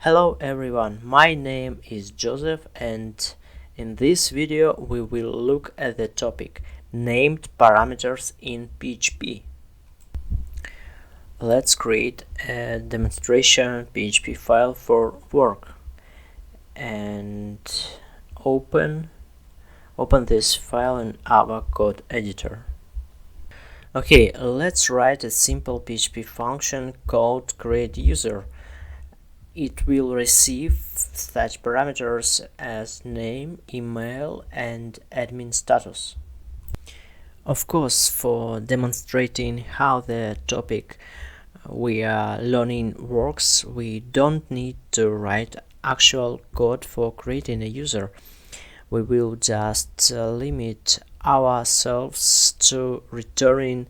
Hello everyone, my name is Joseph and in this video we will look at the topic named parameters in PHP. Let's create a demonstration PHP file for work and open this file in our code editor. Okay, let's write a simple PHP function called createUser. It will receive such parameters as name, email, and admin status. Of course, for demonstrating how the topic we are learning works, we don't need to write actual code for creating a user. We will just limit ourselves to returning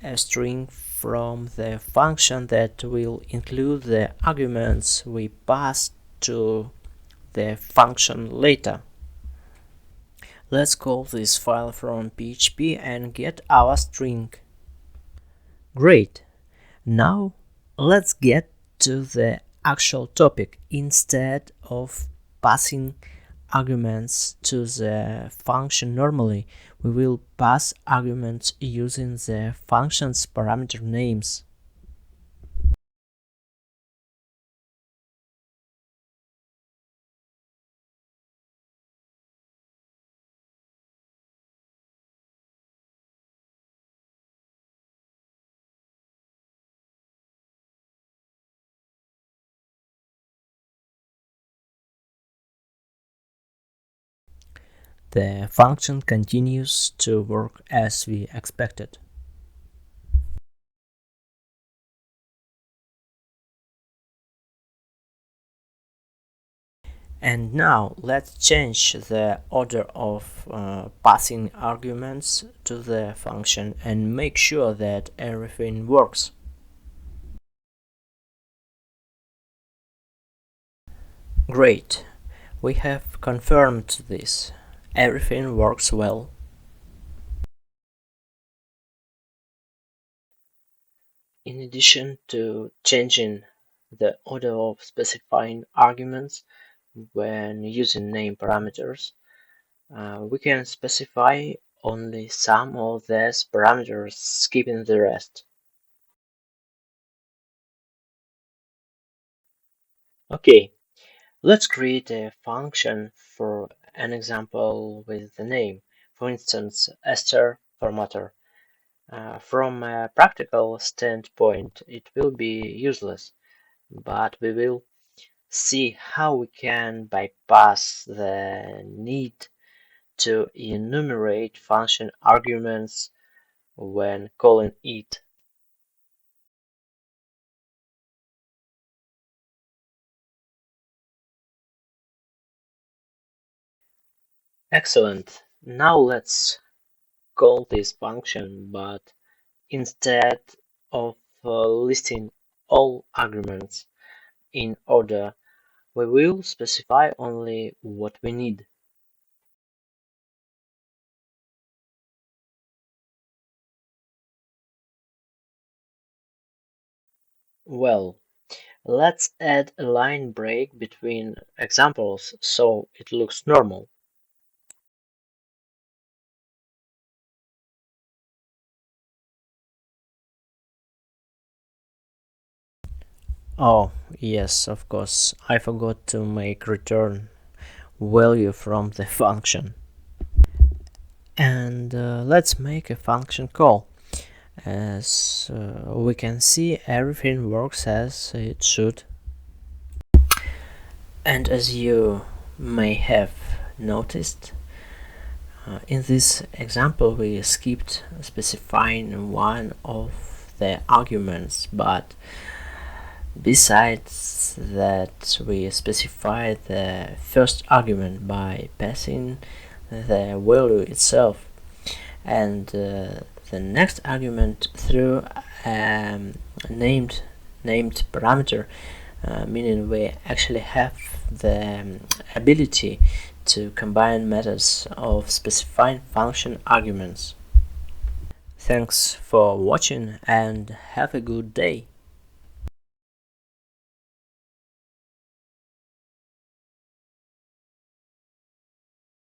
a string from the function that will include the arguments we pass to the function later. Let's call this file from PHP and get our string. Great! Now let's get to the actual topic. Instead of passing arguments to the function normally, we will pass arguments using the function's parameter names. The function continues to work as we expected. And now let's change the order of passing arguments to the function and make sure that everything works. Great! We have confirmed this. Everything works well. In addition to changing the order of specifying arguments when using name parameters, we can specify only some of these parameters, skipping the rest. Okay, let's create a function for an example with the name, for instance, Esther formatter. From a practical standpoint, it will be useless, but we will see how we can bypass the need to enumerate function arguments when calling it. Excellent. Now let's call this function, but instead of listing all arguments in order, we will specify only what we need. Well, let's add a line break between examples so it looks normal. Oh, yes, of course, I forgot to make return value from the function. And let's make a function call. As we can see, everything works as it should. And as you may have noticed, in this example we skipped specifying one of the arguments, but besides that we specified the first argument by passing the value itself, and the next argument through a named parameter, meaning we actually have the ability to combine methods of specifying function arguments. Thanks for watching and have a good day.